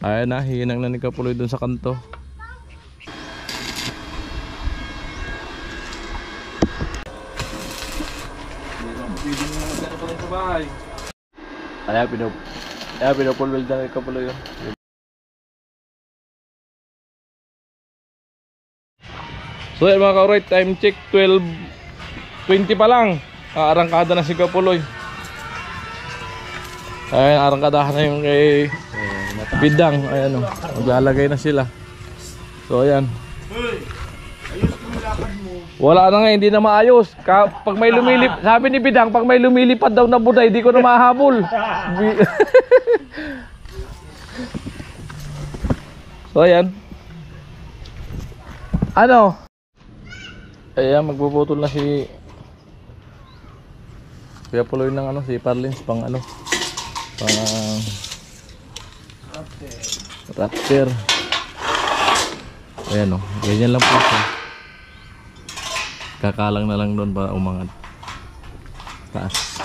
Ayan na, hinang na ni Kapuloy dun sa kanto. Ayan, pinupulwil na ni Kapuloy yun. So yan mga ka-right, time check 12:20 pa lang. Arangkada na si Kapuloy. Ayan, arangkadahan na yung kay Bidang. Ayan o, maglalagay na sila. So ayan. Wala na nga, hindi na maayos. Pag may lumilip, sabi ni Bidang, pag may lumilipad daw na buday, di ko na mahabol. So ayan. Ano? Ayan, magbubutol na si Kuya Puloy ng ano, si Parlins pang ano, pang raptor. Ayan o, ganyan lang po siya. Kakalang na lang doon para umangat taas.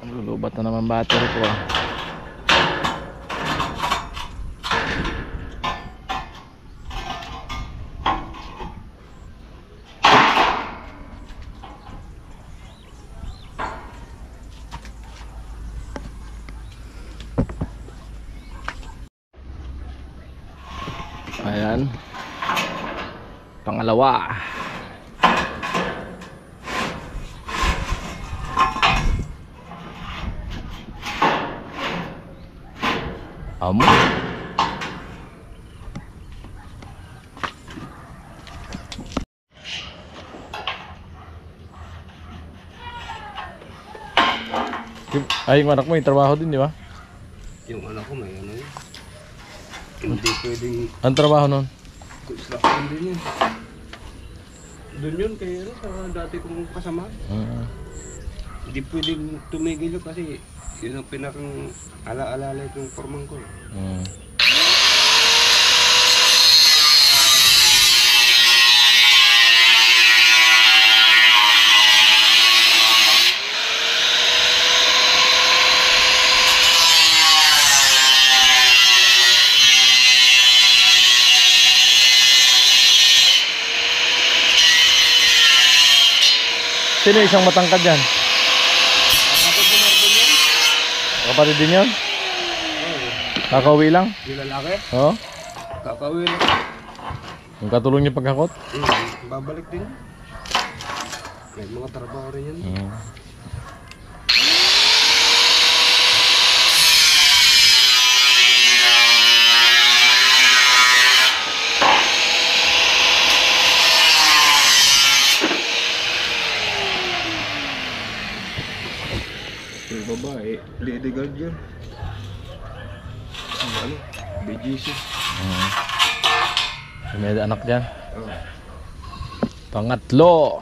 Lulubat na naman battery ko. Ayan. Pangalawa. Amo. Ay, yung anak mo, yung trabaho din, di ba? Yung anak ko may ano yun. Hindi pwedeng... Ang trabaho nun? Construction din yun. Doon yun, kaya sa dati kong kasama. Hindi pwedeng tumigil yun kasi yun ang pinakang ala-alala itong formang ko. Sino isang matangkad yan? Kapatid din yun? Kakauwi lang? Yung lalaki? Oo. Kakauwi lang. Yung katulong niya paghakot? Babalik din. May mga trabaho rin yan. Yung babae, lady guard yan. Ano? BGC. May anak dyan. Pangatlo.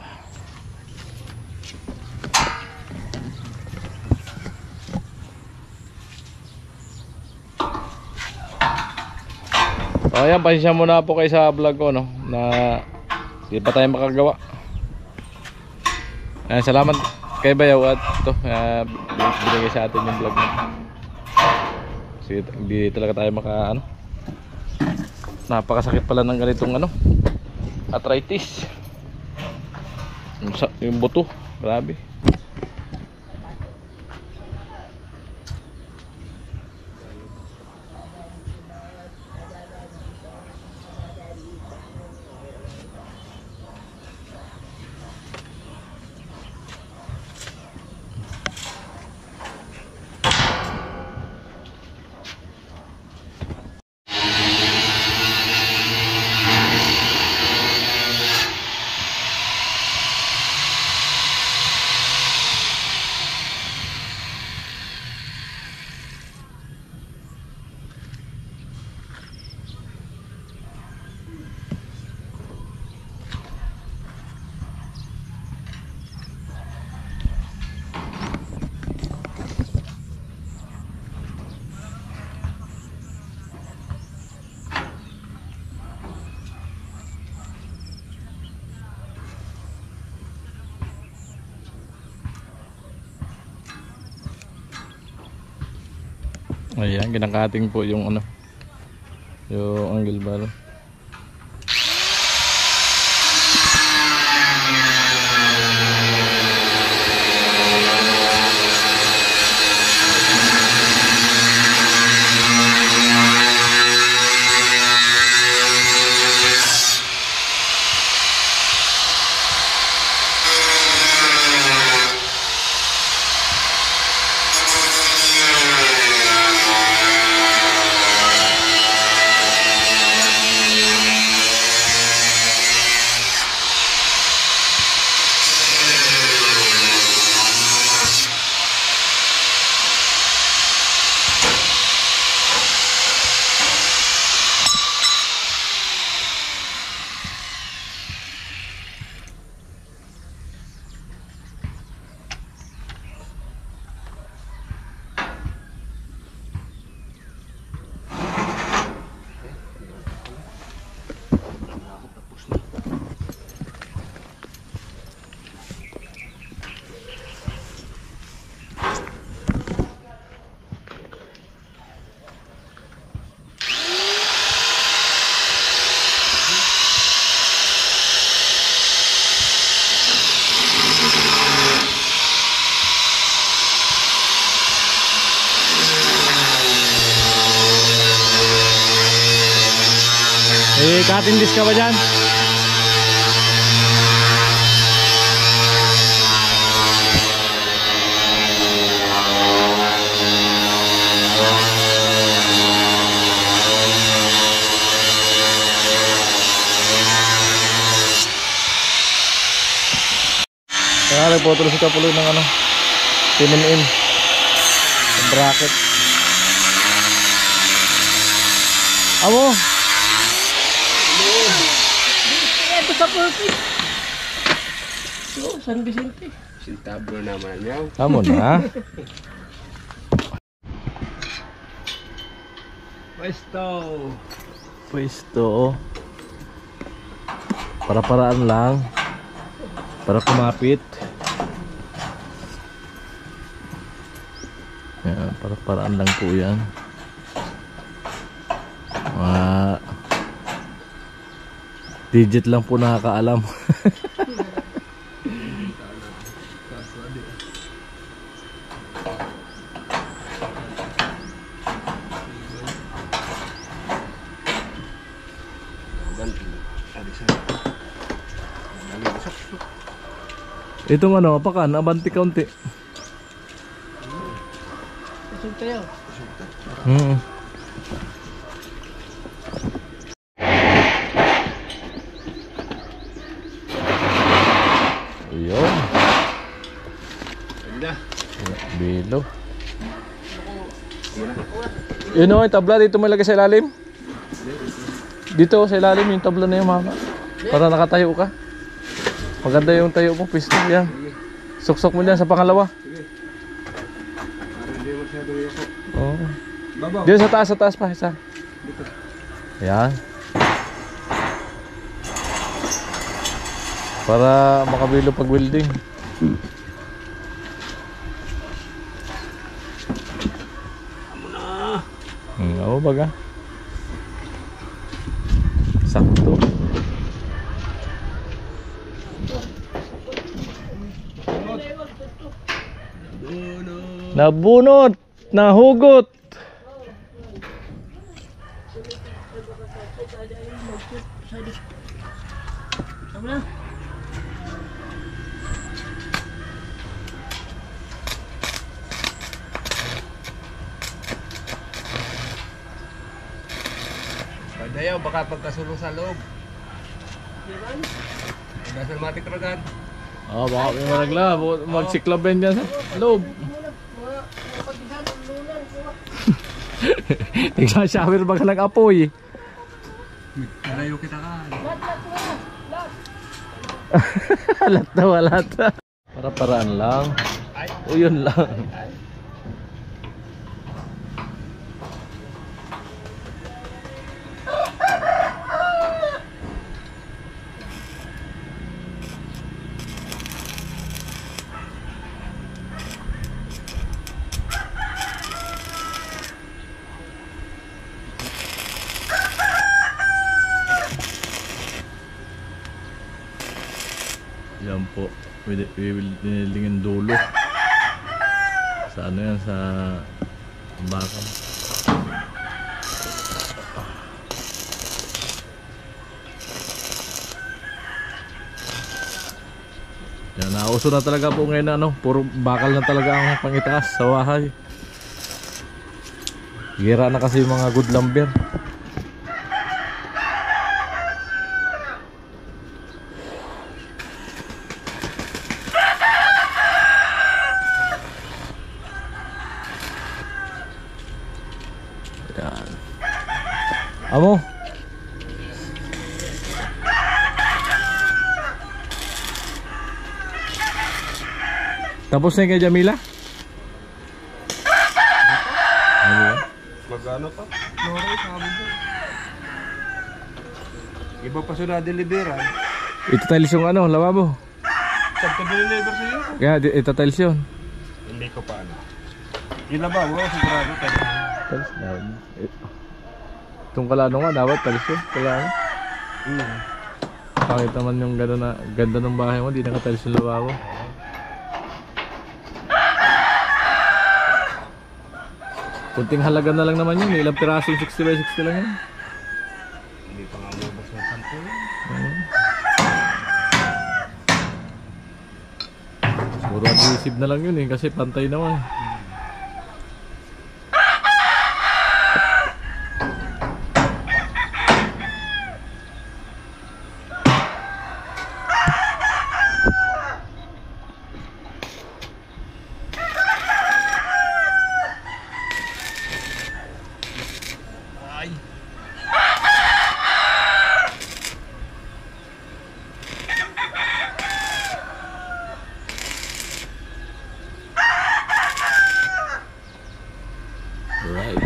O ayan, pasensya muna po kayo sa vlog ko, no, na hindi pa tayo makagawa. Ayan, salamat kay Bayaw at ito, binigay sa atin yung vlog na. Kasi hindi talaga tayo maka ano, napakasakit pala ng ganitong ano, arthritis. Yung buto, grabe. Ayan, kinakating po yung ano, yung angle bar. Cutting disc ka ba dyan? Kaya nagpotol si Kapuloy ng ano, pinin-in bracket. Amo ito sa perfect. So, San Vicente. Sintablo naman yan. Amo na. Pwesto. Para-paraan lang. Para kumapit. Yan, para-paraan lang po yan. Digit lang po nakakaalam. Itong ano, apakan, abanti kaunti. Resulta yun. Ayun. Bilo. Yun o, yung tabla dito mo ilagay sa ilalim. Dito sa ilalim yung tabla na yung mama. Para nakatayo ka. Maganda yung tayo mo, pisto yan. Suksok mo yan sa pangalawa. Para hindi masyado yoko. Oo. Babaw. Diyan sa taas pa, isa. Dito. Ayan. Para makabilo pag welding. Amo na. Oo baga. Sakto. Nabunot, nahugot. Padayaw, baka pagkasulong sa loob. Nasa matik ragan. Oh, baka may maragla, magsiklaben dyan sa loob. Nagsashower ba ka ng apoy? Narayo kita ka. Halat na walat. Para-paraan lang. O yun lang. Yan po, pinilingin dulo sa ano yan, sa bakal. Yan, nauso na talaga po ngayon na ano, puro bakal na talaga ang pangitaas sa wahay. Gira na kasi yung mga good lumber. Yan. Amo. Tapos na yung kay Jamila? Magano pa? Lore, sabi ko. Iba pa siya na-deliveran. Ito tiles yung ano, lavabo. Pagka-deliver sa iyo? Kaya ito tiles yun. Hindi ko pa ano. Yung lababo, sigurado tayo. Tiles na. Itong kalano nga, dapat tiles yun. Kalano. Bakit naman yung ganda, na, ganda ng bahay mo, di nakatiles yung lavabo. Kunting halaga na lang naman yun, ilang piraso yung 60 by 60 lang yun. Hindi pa nga mabas ng 10. Siguro adhesive na lang yun eh, kasi pantay naman. Right.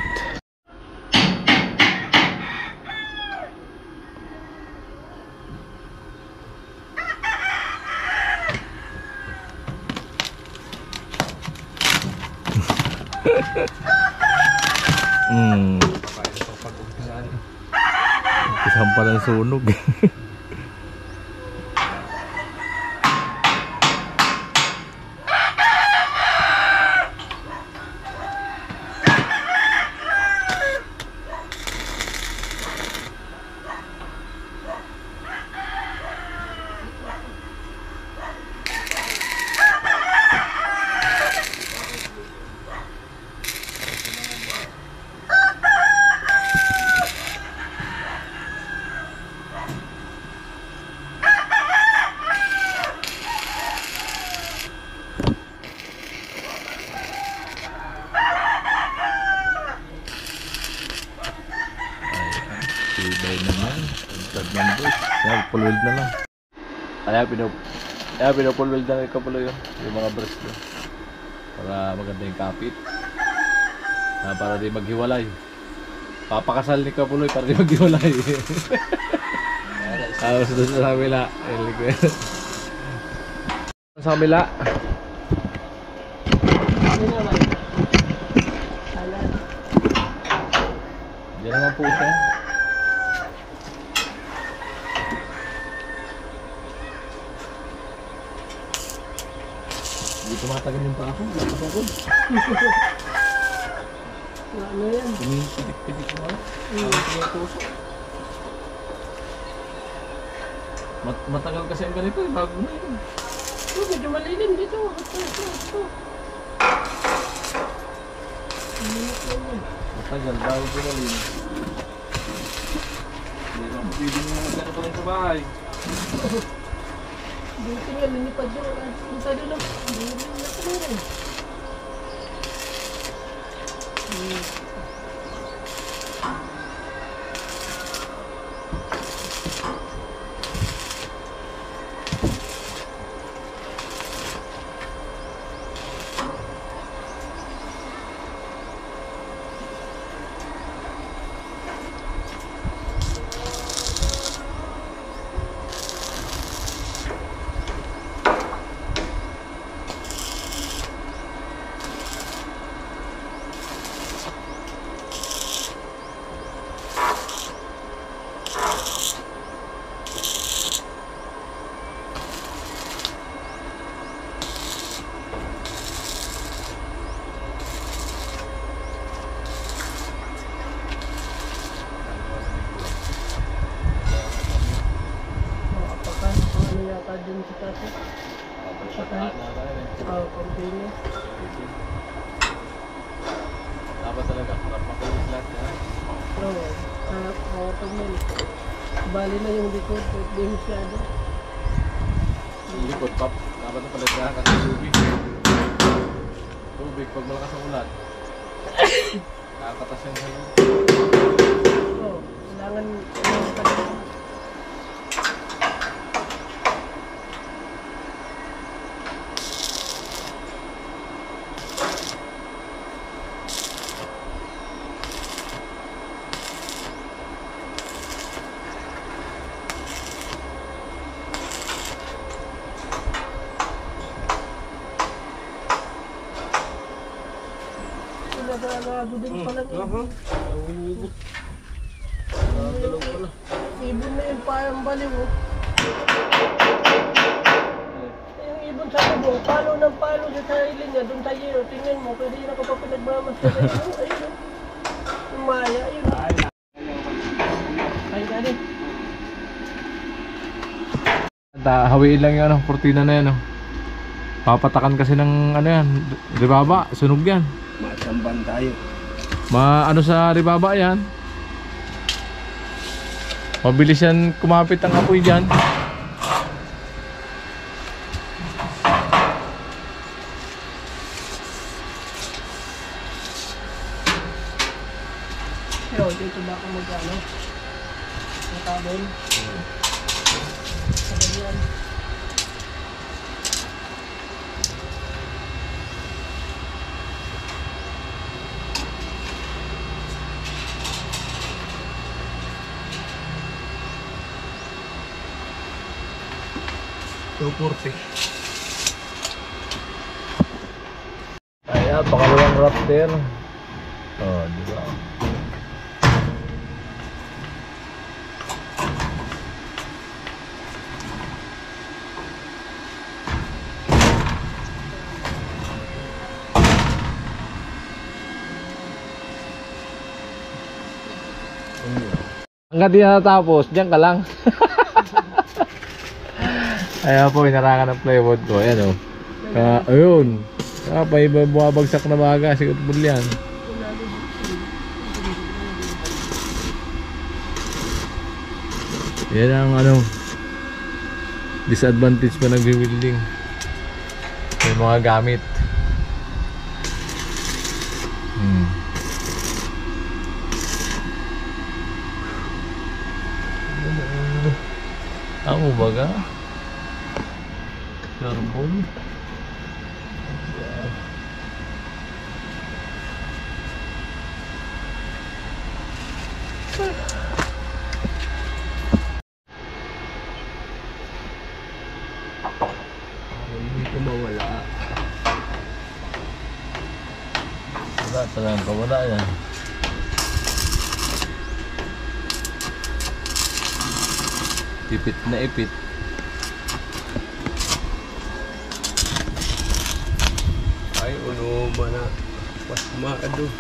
Kesampan ng sunog. Tibay naman. Tagtag ng boys. Yan, full weld na lang. Kaya pinupul weld na rin kapulo yun. Yung mga brush doon. Para maganda yung kapit. Para di maghiwalay. Papakasal ni Kapuloy para di maghiwalay. Tapos doon sa kabila. Sa kabila. Diyan naman po siya. Hindi tumatagal yung paa ko. Lakas ako. Ano yan? Tumipitik-pitik mo. Parang tumutusok. Matagal kasi ang ganito eh. Bago na yun. Oh, medyo malilim dito. Ito. Matagal. Bago ko na yun. Hindi naman. Pwede mo magkano pa rin sa bahay. Dito nga, linipad yun. Isa doon lang. Hindi na rin. Dun sa taso. Continue. Dapat talaga. Harap makulis lahat yan. Oo. Harap makapag mo. Bali na yung likod. Hindi masyado. Likod, pap. Dapat na palagdahan kasi tubig. Tubig, pag malakas ang ulan. Kakatas yan sa loob. Oo. Kailangan talaga. Nagagado din pala. Ibon na yung parang baliw. Yung ibon sa tubo, palo ng palo sa sarili niya, doon sa yero. Tingnan mo, pwede yun ako pa pinagmamas sa yero. Ayun. Yung maya, ayun. Ay, gani. Hawiin lang yung ano, kurtina na yan. Oh. Papatakan kasi ng ano yan, ribaba, sunog yan. Masamban tayo. Ano sa ribaba yan. Mabilis yan kumapit ang apoy dyan. Yo, dito ba ako mag-ano? Matabon. Sabihan. Ayan, pangalawang rafter. Oh, di ba? Hanggang di natapos, diyan ka lang. Ayan po, inarangan ng plywood ko. Ayan o. Ayun. May bumabagsak na baga. Sigot po yan. Yan ang ano, disadvantage pa nag-building. May mga gamit. Amo baga? Carbon. Hindi ko mawala. Wala talagang kawala yan. Ipit na ipit. Ay, uno ba na? Pas maado.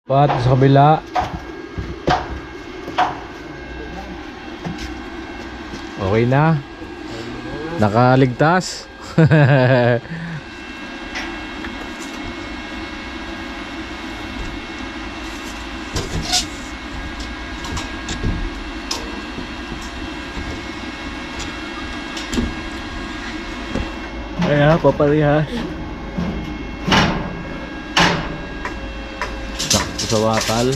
Pat sa kabila. Okay na. Nakaligtas. Kaya, paparihas. Sakto sa watal.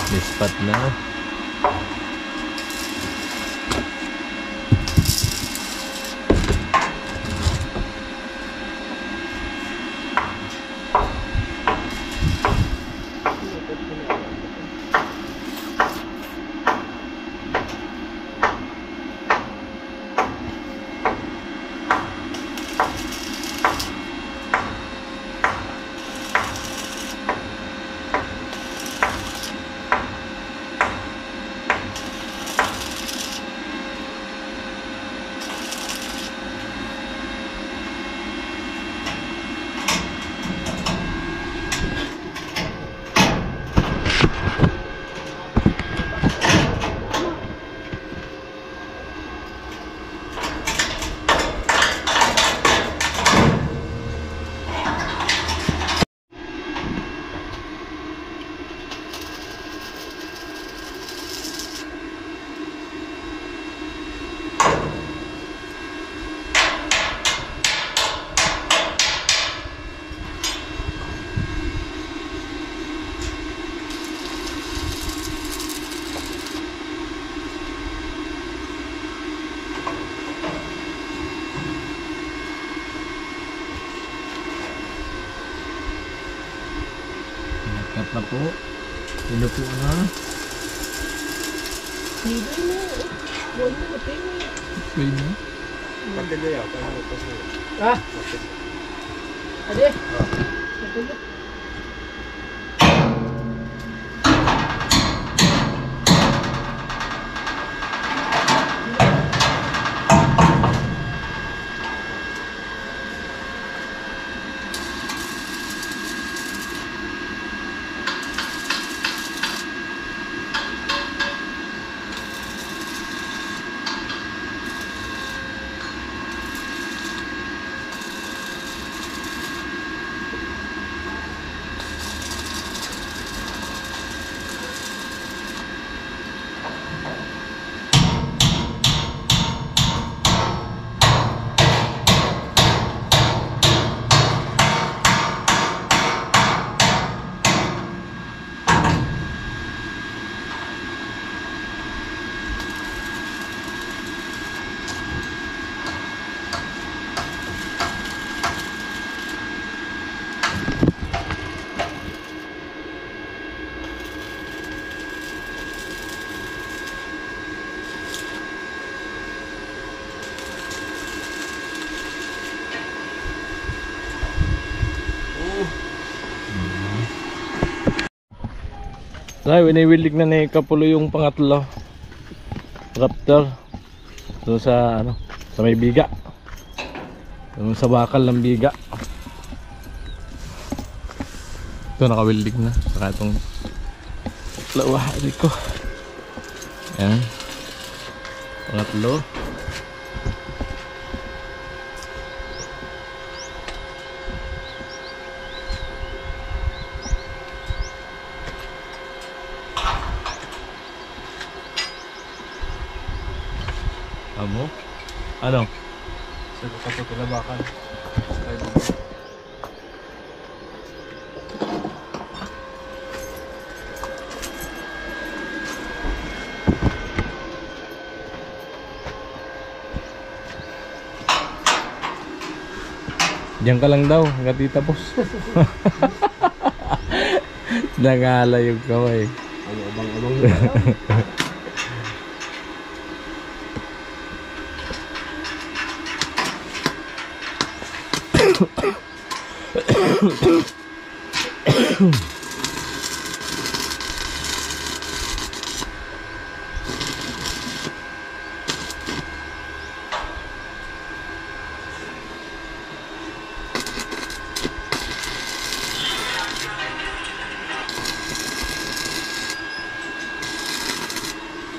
Nispat na. Cut na po. Pinupo na. Hindi na. Huwag mo na tingin. Pwede na. Pagkagaya, paano ito po? Ah! Ade? Natulog. Ay, winiwilig na ni Kapulo yung pangatlo. Raptor. Doon sa ano, sa may biga. Doon sa bakal ng biga. Ito nakawildig na. Saka itong lawahari ko. Yan. Pangatlo. Amo? Ano? Sa kapatulabakan. Diyan ka lang daw, hanggang di tapos. Nangala yung kamay. Ay, abang-abang na.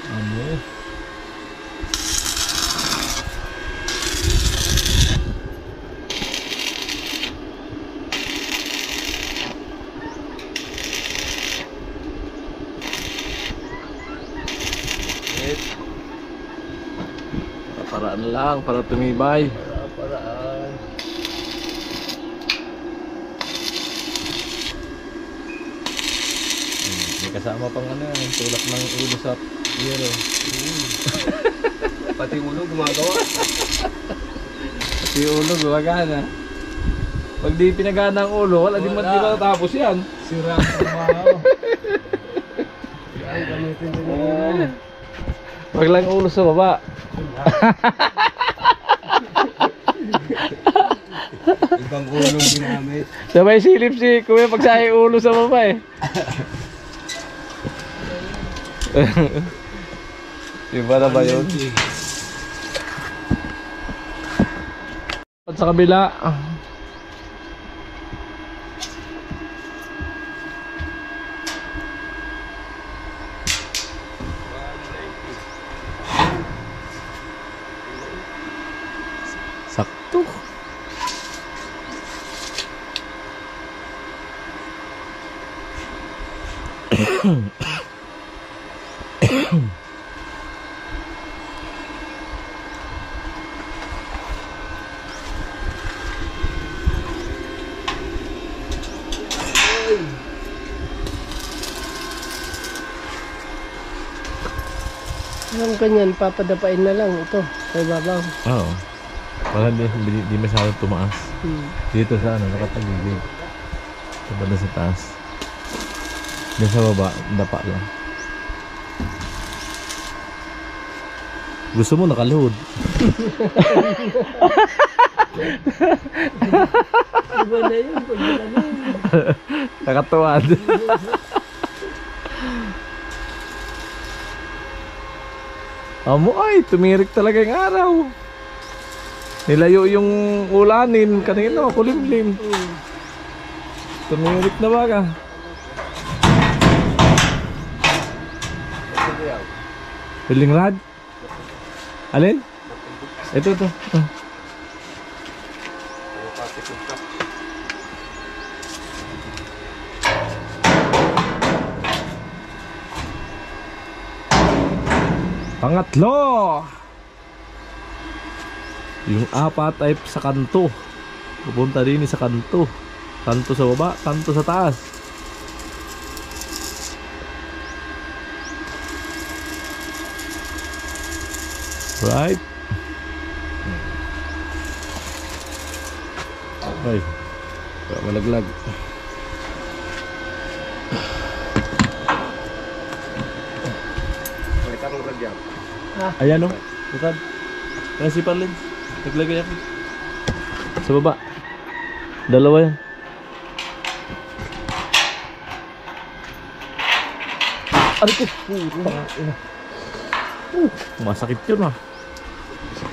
Amo? Paraan lang para tumibay. Paraan. May kasama pang ano, yung tulak ng ulo sa yero. Pati ulo gumagawa. Pati ulo gumagana. Pag di pinagana ang ulo, wala di matatapos yan. Sira ang trabaho. Ay, gamitin din yung ulo. Wag lang ulo sa baba. Ibang ulong ginamit. Sabay silip si Kuya pag sa ulo sa baba eh. Iba na ba yun? At sa kabila. Sakto. Alam ganyan, papadapain na lang ito. Sa babaw. Oo. Para di masyadong tumaas. Dito sa ano, nakatagigil. Sa banda sa taas. Diyan sa baba, dapa lang. Gusto mo nakaluhod? Iba na yun, pag nalagay. Nakatuwad. Amo ay, tumirik talaga yung araw. Nilayo yung ulanin kanina, kulimlim. Tumirik na baga. Piling rad? Alin? Ito. Pangatlo. Yung apat ay sa kanto. Pupunta din sa kanto. Kanto sa baba, kanto sa taas. Right. Ay. Malaglag. Palitan ng radyan. Ayan o. Bukan. Ayan si Parlin. Naglagay ako. Sa baba. Dalawa yan. Aray ko! Putang ina. Masakit yun ah.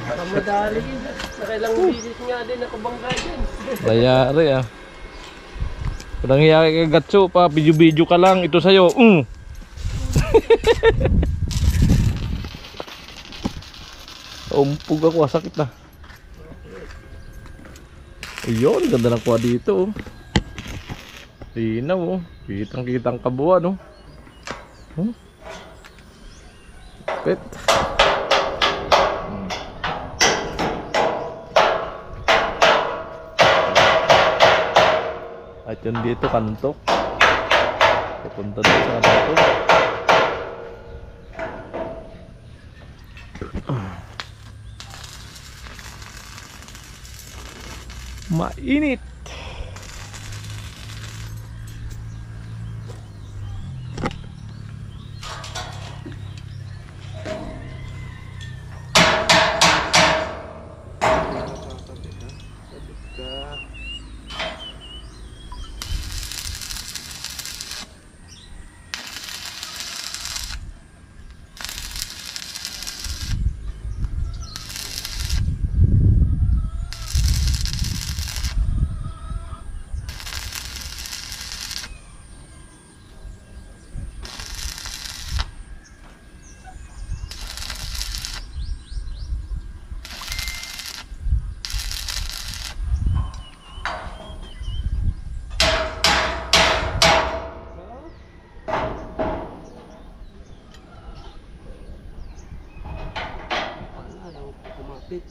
Kamadali yun. Nakailang bisis nga din nakabangga dyan. Layari ah. Kung nangyayari kay Gatso pa, video-video ka lang. Ito sa'yo. Umpog ako, sakit na. Ayun, ganda ng kuha dito oh. Linaw oh. Kitang-kitang kabuuan oh. Pet. At yun dito, kantok. Pupunta dito sa kantok. Mainit. Kumapit.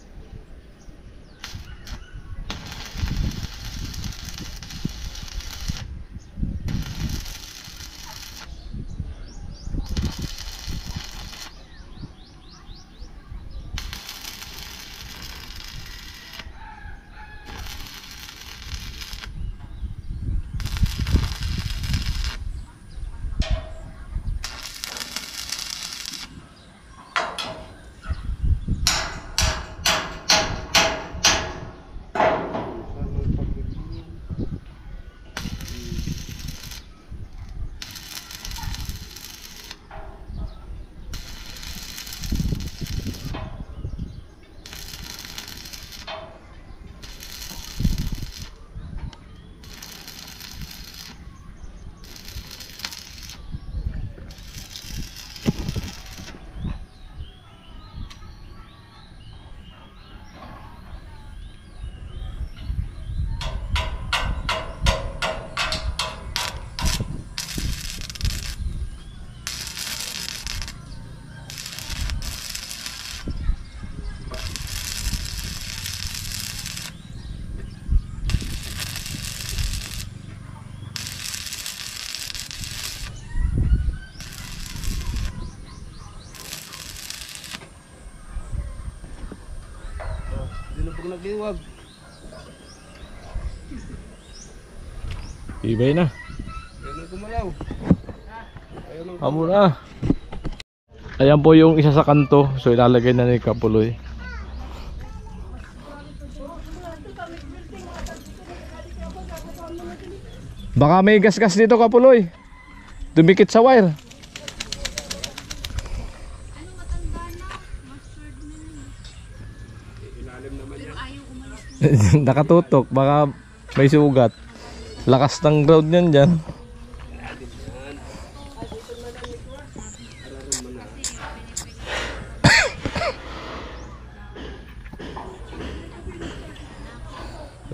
Pag nagliwag. Ibay na. Ayaw nang gumalaw. Ayaw nang Amo na. Ayan po yung isa sa kanto. So ilalagay na ni Kapuloy. Baka may gas-gas dito, Kapuloy. Dumikit sa wire. Nakatutok, baka may sugat. Lakas ng ground yan dyan.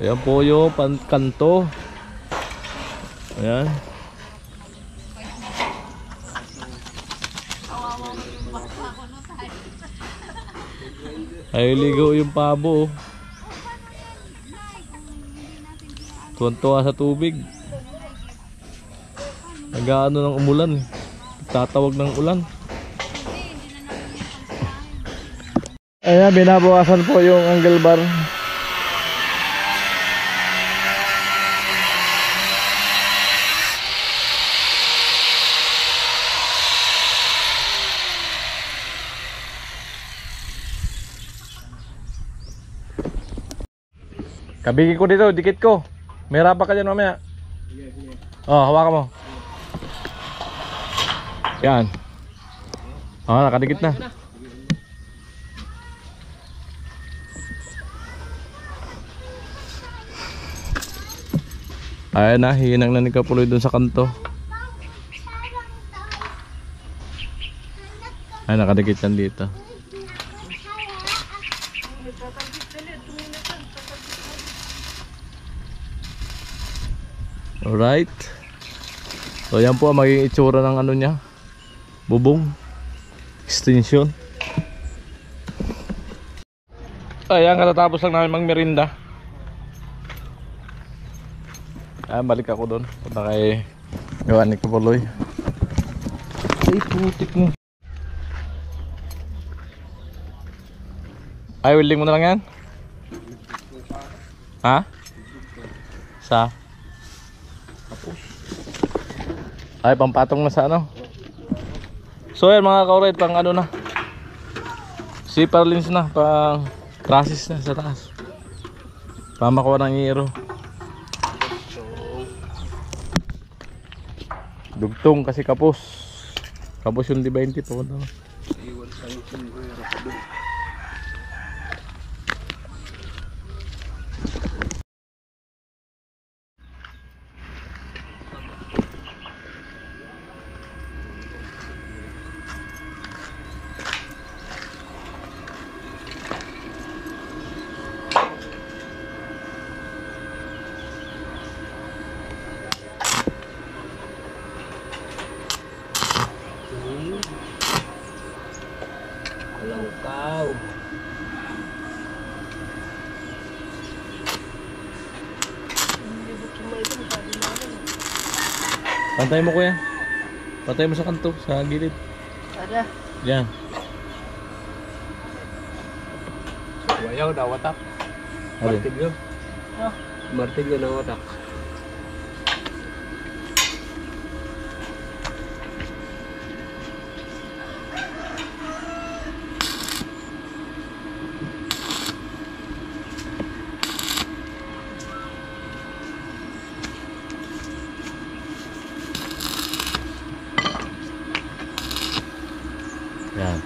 Ayan po yung kanto. Ayan. Ay ligo yung pabo. Tuwan-tuwa sa tubig. Nag-aano ng umulan. Tatawag ng ulan. Ayan, binabawasan po yung angle bar. Kabigin ko dito, dikit ko. May rapa ka dyan mamaya. Oh, hawakan mo. Yan. Oh, nakadikit na. Ayan na, hinang na ni Kapuloy dun sa kanto. Ay, nakadikit yan dito. Alright. So yan po ang magiging itsura ng ano niya, bubong extension. Ayan, katatapos lang namin magmerinda. Ayan, balik ako doon. Punta kay gawa ni Kapuloy. Ay, putik mo. Ay, welding mo na lang yan? Ha? Sa? Ay, pampatong na sa ano. So yan mga kaurit, pang ano na, zipper lens na, pang crashes na sa taas, para makuha ng hero. Dugtong kasi kapos yung D20 po. Langkaw. Pantay mo kuya. Pantay mo sa kanto, sa gilid. Ada. Yan. Wayaw na watak. Ari. Martilyo. Ah. Martilyo na watak. Yan.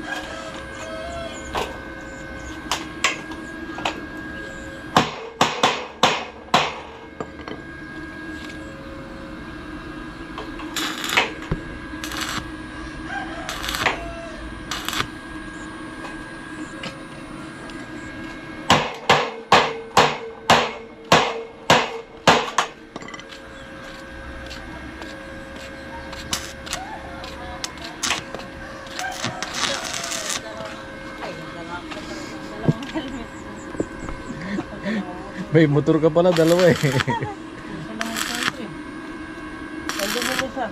May motor ka pala, dalawa eh. Nandun mo isa.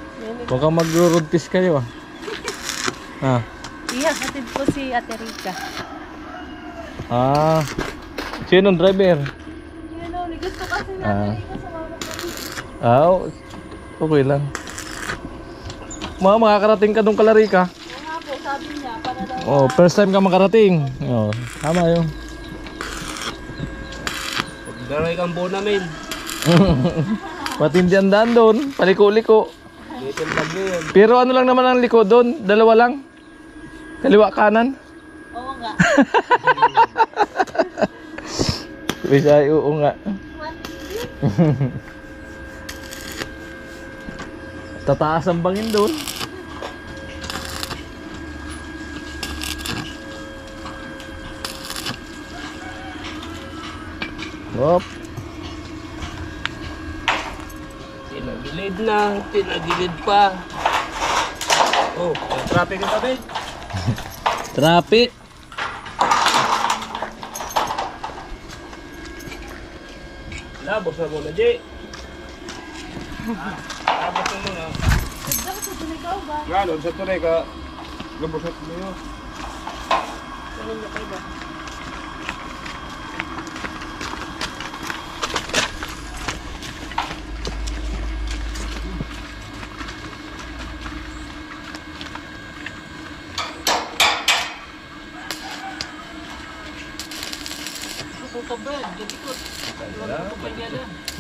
Baka mag-road test kayo ah. Ah. Iya, hatid ko si Ate Rica. Ah. Sinong driver? Yun o, gusto kasi Ah. natin Rica sa mama ko. Okay lang. Makakarating ka nung Kalarika. Oo nga po, sabi niya, para daw Oh, first time ka makarating. Oh, tama yun. Daray kang buo namin. Matindihan daan doon, paliko-liko. Little bag nyo yun. Pero ano lang naman ang liko doon? Dalawa lang. Kaliwa kanan. oo nga. Bisay, oo nga. Tataas ang bangin doon. Hop. Tinagilid na, tinagilid pa. Oh, may traffic yung tabi. Traffic. Labos na muna, Jay. Labos na muna. Sabi ko, ikaw ba? Gano'n, sa tunay ka. Labos na muna. Ganun niya kayo ba?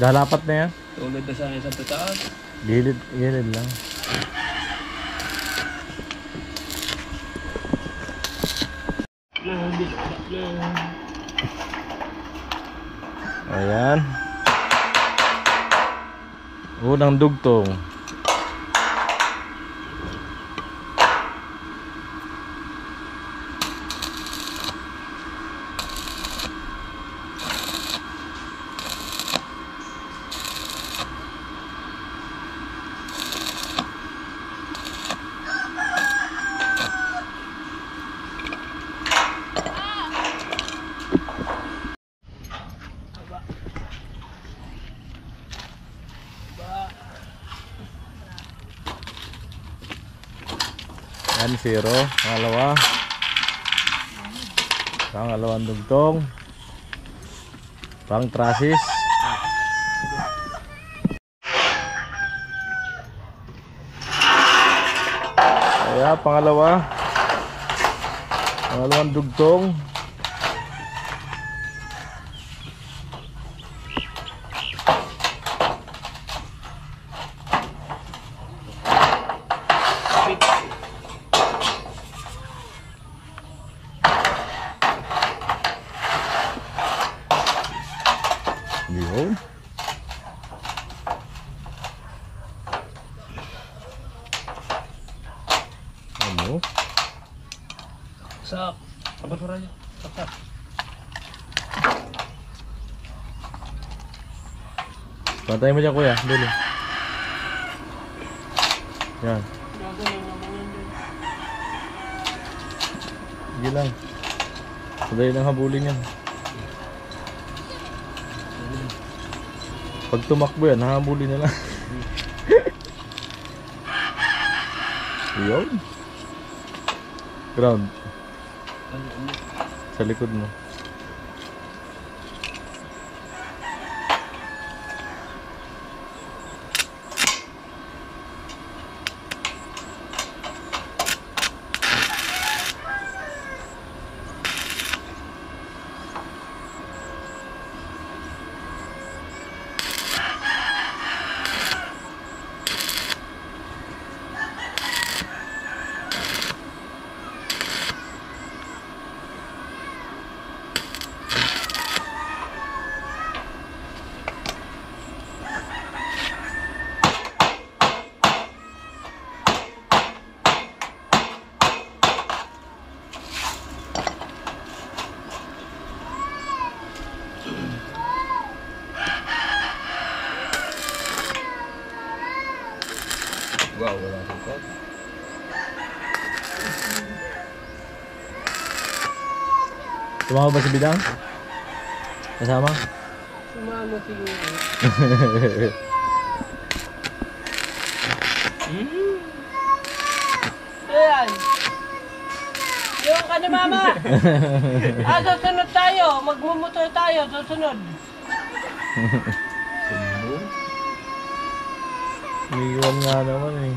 Dalapat na yan. Tulad na sa akin sa pataas. Gilid lang. Ayan. Unang dugtong. Yan, zero. Pangalawa. Pangalawang dugtong. Pang trasis. Kaya pangalawa. Pangalawang dugtong. Yun. Ano? Sak. Abot mo rin. Sak. Patayin mo dyan kuya. Dali. Yan. Sige lang. Madali lang habulin yan. Pag tumakbo yan, hahabulin na lang. Yun. Ground. Sa likod mo. Wow, wala sangkot. Tumama ba si Bidang? Kasama? Sumama siguro. Ayan. Yung ka ni mama. Susunod tayo. Magmumotor tayo. Susunod. Iwan nga naman eh.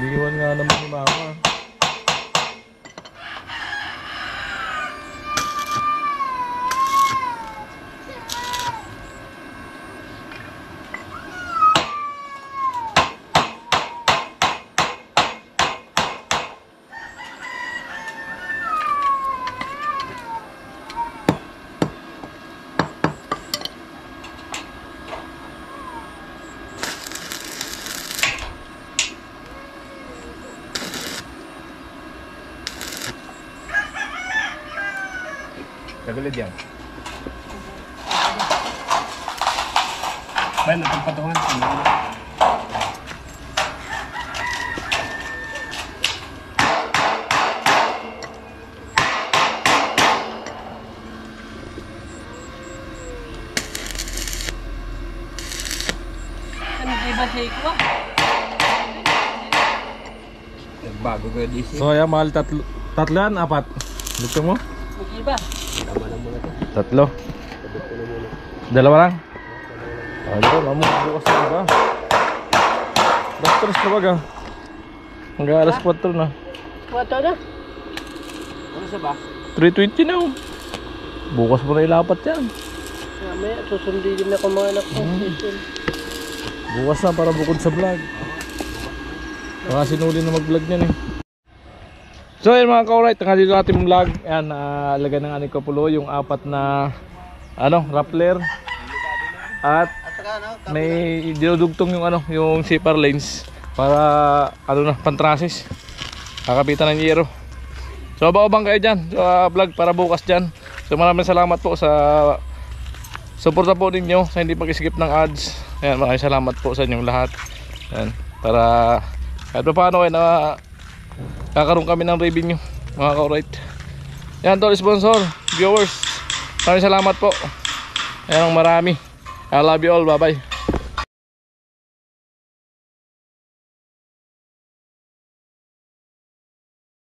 Iwan nga naman ni mama. Kagulid yan. Bayan, napagpatungan. Ano ba siya ko? Nagbago ka DC. So ayan, mahal tatlo yan, apat. Gusto mo? Iba. Tama lang muna ito. Tatlo. Sabot ko na muna. Dalawa lang? Ano, mamo, bukas na ba? Doctors na baga. Hanggang alas 4 na. Wato na. Ano sa ba? 3:20 na. Bukas mo na ilapat yan. Mamaya, susundin ako mga anak ko. Bukas na para bukod sa vlog. Baka sinuli na mag-vlog niyan eh. So yun mga ka-alright, dito natin vlog. Ayan, lagay ng aning kapulo yung 4 na Rappler. At may dinudugtong yung yung zipper lanes para pantrasis. Kakapitan ng yero. So abang kayo dyan sa vlog para bukas dyan. So maraming salamat po sa suporta po ninyo sa hindi pag-skip ng ads. Ayan, maraming salamat po sa inyong lahat. Ayan, para kahit pa paano kakaroon kami ng revenue mga ka-alright. Yan to, sponsor, viewers, maraming salamat po. Ayan, marami. I love you all, bye bye.